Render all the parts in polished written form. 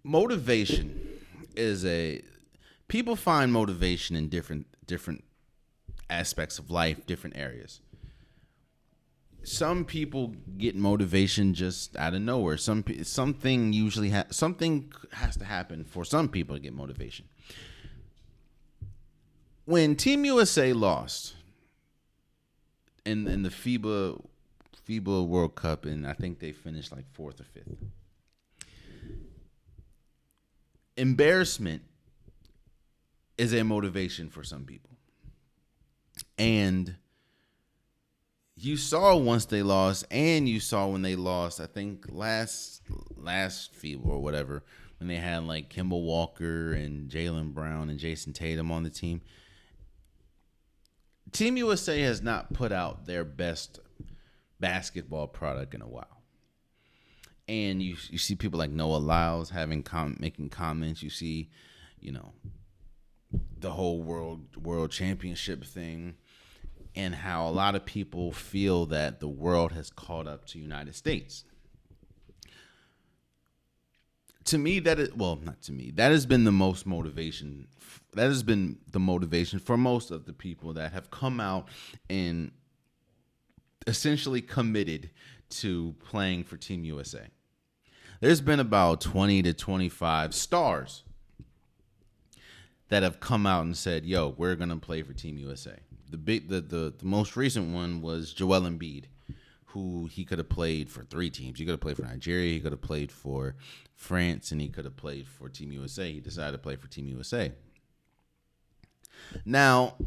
Motivation is a people find motivation in different aspects of life, different areas. Some people get motivation just out of nowhere. Something has to happen for some people to get motivation. When Team USA lost in the FIBA World Cup, and I think they finished like fourth or fifth. Embarrassment is a motivation for some people, and you saw once they lost, and you saw when they lost. I think last FIBA or whatever, when they had like Kemba Walker and Jaylen Brown and Jason Tatum on the team. Team USA has not put out their best basketball product in a while. And you see people like Noah Lyles making comments. You see, the whole world championship thing, and how a lot of people feel that the world has caught up to the United States. To me, not to me. That has been the most motivation. That has been the motivation for most of the people that have come out and essentially committed to playing for Team USA. There's been about 20 to 25 stars that have come out and said, "Yo, we're gonna play for Team USA." The most recent one was Joel Embiid, who he could have played for three teams. He could have played for Nigeria, he could have played for France, and he could have played for Team USA. He decided to play for Team USA. Now,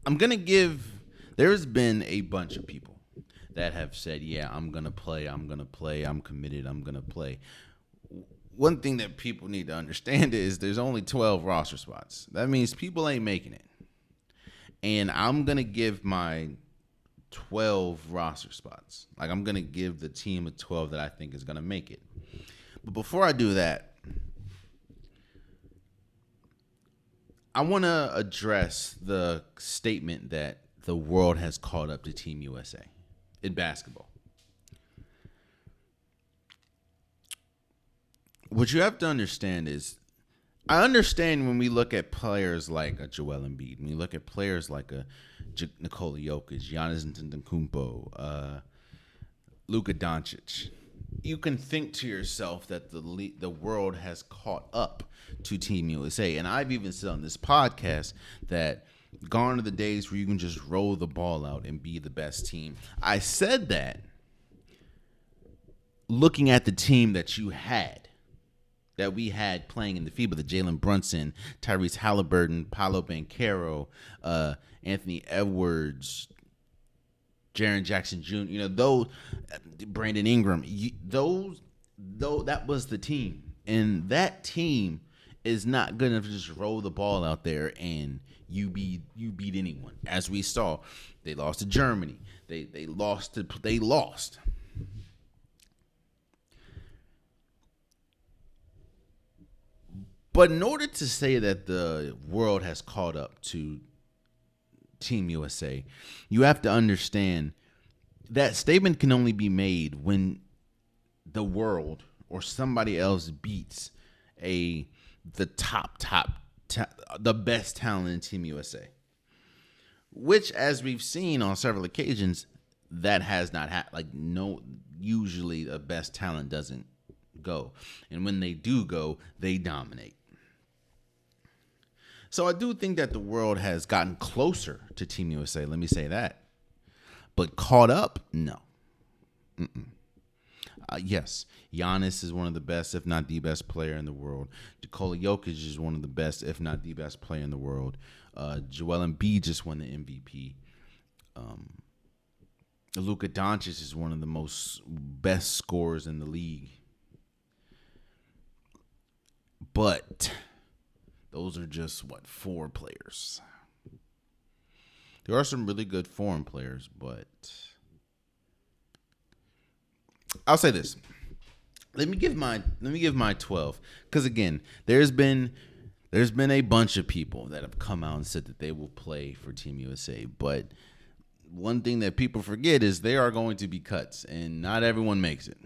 there's been a bunch of people that have said, "Yeah, I'm going to play, I'm committed, I'm going to play." One thing that people need to understand is there's only 12 roster spots. That means people ain't making it. And I'm going to give my 12 roster spots. Like, I'm going to give the team of 12 that I think is going to make it. But before I do that, I want to address the statement that the world has caught up to Team USA in basketball. What you have to understand is, I understand when we look at players like a Joel Embiid, when you look at players like a Nikola Jokic, Giannis Antetokounmpo, Luka Doncic, you can think to yourself that the world has caught up to Team USA. And I've even said on this podcast that gone are the days where you can just roll the ball out and be the best team. I said that looking at the team that we had playing in the FIBA, the Jalen Brunson, Tyrese Halliburton, Paolo Banchero, Anthony Edwards, Jaren Jackson Jr., those, Brandon Ingram, that was the team. And that team is not good enough to just roll the ball out there and you beat anyone. As we saw, they lost to Germany. They lost. But in order to say that the world has caught up to Team USA, you have to understand that statement can only be made when the world or somebody else beats the best talent in Team USA. Which, as we've seen on several occasions, that has not happened. Usually the best talent doesn't go. And when they do go, they dominate. So I do think that the world has gotten closer to Team USA. Let me say that. But caught up? No. Yes, Giannis is one of the best, if not the best player in the world. Nikola Jokic is one of the best, if not the best player in the world. Joel Embiid just won the MVP. Luka Doncic is one of the best scorers in the league. But those are just, 4 players. There are some really good foreign players, but I'll say this. Let me give my 12. Because again, there's been a bunch of people that have come out and said that they will play for Team USA. But one thing that people forget is there are going to be cuts, and not everyone makes it.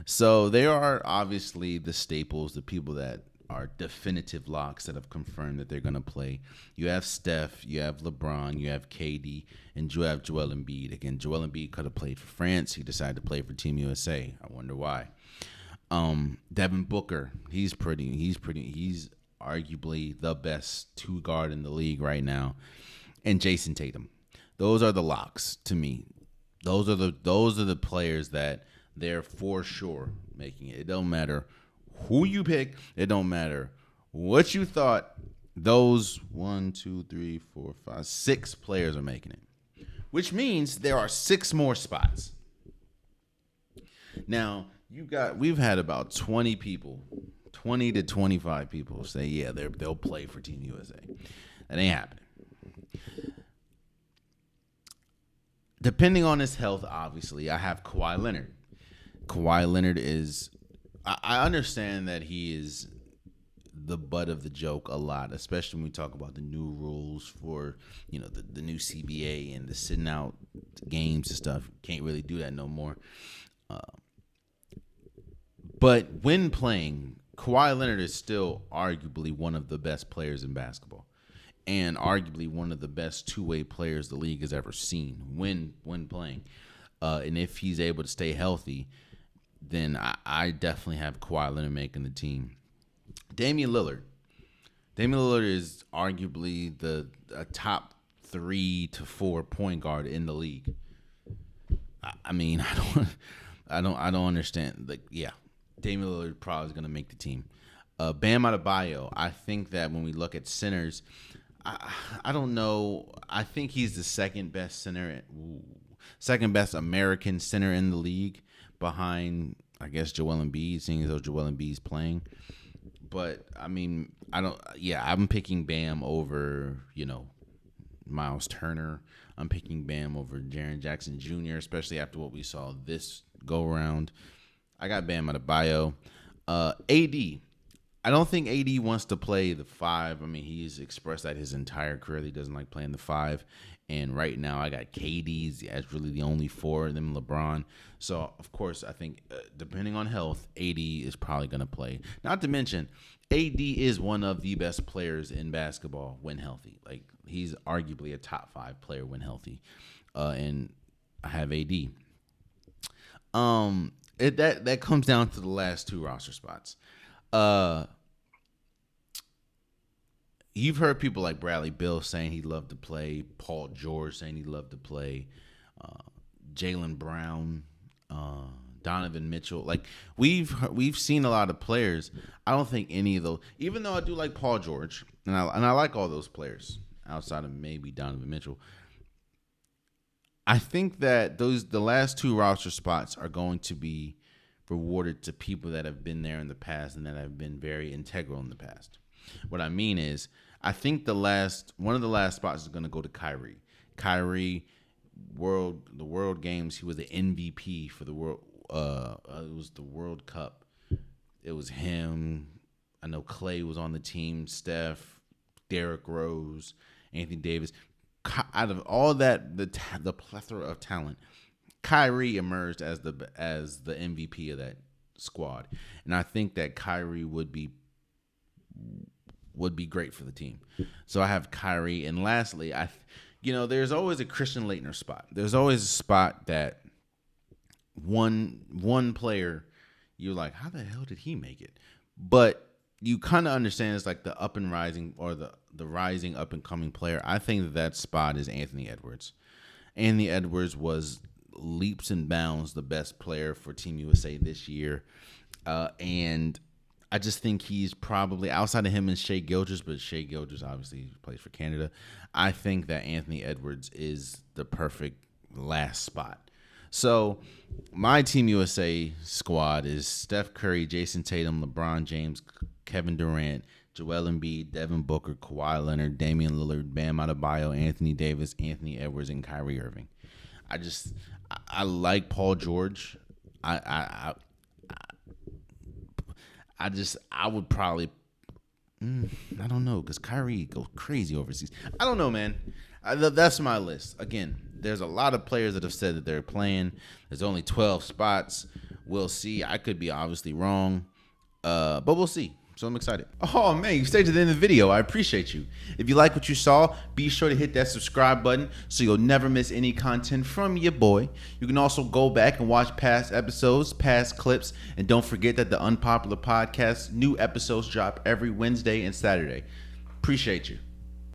So there are obviously the staples, the people that are definitive locks that have confirmed that they're going to play. You have Steph, you have LeBron, you have KD, and you have Joel Embiid. Again, Joel Embiid could have played for France. He decided to play for Team USA. I wonder why. Devin Booker, he's arguably the best two guard in the league right now. And Jason Tatum. Those are the locks to me. Those are the players that they're for sure making it. It don't matter who you pick. It don't matter what you thought. Those 6 players are making it, which means there are 6 more spots. Now we've had about 20 to 25 people say, yeah, they'll play for Team USA. That ain't happening. Depending on his health, obviously, I have Kawhi Leonard. Kawhi Leonard is, I understand that he is the butt of the joke a lot, especially when we talk about the new rules for, the new CBA and the sitting out games and stuff. Can't really do that no more. But when playing, Kawhi Leonard is still arguably one of the best players in basketball. And arguably one of the best two-way players the league has ever seen when playing. And if he's able to stay healthy, then I definitely have Kawhi Leonard making the team. Damian Lillard. Damian Lillard is arguably a top 3 to 4 point guard in the league. I mean, I don't understand. Like, yeah, Damian Lillard probably is going to make the team. Bam Adebayo. I think that when we look at centers, I don't know. I think he's the second best American center in the league, behind, I guess, Joel Embiid, seeing as though Joel Embiid's playing. But I mean, I'm picking Bam over, Miles Turner. I'm picking Bam over Jaren Jackson Jr., especially after what we saw this go around. I got Bam Adebayo. AD. I don't think AD wants to play the 5. I mean, he's expressed that his entire career he doesn't like playing the 5. And right now I got KD's as really the only 4, and then LeBron. So, of course, I think depending on health, AD is probably going to play. Not to mention, AD is one of the best players in basketball when healthy. Like, he's arguably a top 5 player when healthy. And I have AD. That comes down to the last 2 roster spots. You've heard people like Bradley Beal saying he'd love to play, Paul George saying he'd love to play, Jaylen Brown, Donovan Mitchell. Like, we've seen a lot of players. I don't think any of those, even though I do like Paul George, and I like all those players outside of maybe Donovan Mitchell. I think that the last 2 roster spots are going to be rewarded to people that have been there in the past and that have been very integral in the past. What I mean is, I think one of the last spots is going to go to Kyrie. Kyrie, the World Games, he was the MVP for the world. It was the World Cup. It was him. I know Clay was on the team. Steph, Derrick Rose, Anthony Davis. Out of all that, the plethora of talent, Kyrie emerged as the MVP of that squad, and I think that Kyrie would be great for the team. So I have Kyrie, and lastly, there's always a Christian Laettner spot. There's always a spot that one player, you're like, how the hell did he make it? But you kind of understand it's like the up and rising, or the rising up and coming player. I think that spot is Anthony Edwards. Anthony Edwards was leaps and bounds the best player for Team USA this year, and I just think he's probably, outside of him and Shai Gilgeous, but Shai Gilgeous obviously plays for Canada, I think that Anthony Edwards is the perfect last spot. So my Team USA squad is Steph Curry, Jason Tatum, LeBron James, Kevin Durant, Joel Embiid, Devin Booker, Kawhi Leonard, Damian Lillard, Bam Adebayo, Anthony Davis, Anthony Edwards, and Kyrie Irving. I like Paul George. I would probably, I don't know, because Kyrie goes crazy overseas. I don't know, man. That's my list. Again, there's a lot of players that have said that they're playing. There's only 12 spots. We'll see. I could be obviously wrong, but we'll see. So I'm excited. Oh, man, you stayed to the end of the video. I appreciate you. If you like what you saw, be sure to hit that subscribe button so you'll never miss any content from your boy. You can also go back and watch past episodes, past clips, and don't forget that the Unpopular Podcast, new episodes drop every Wednesday and Saturday. Appreciate you.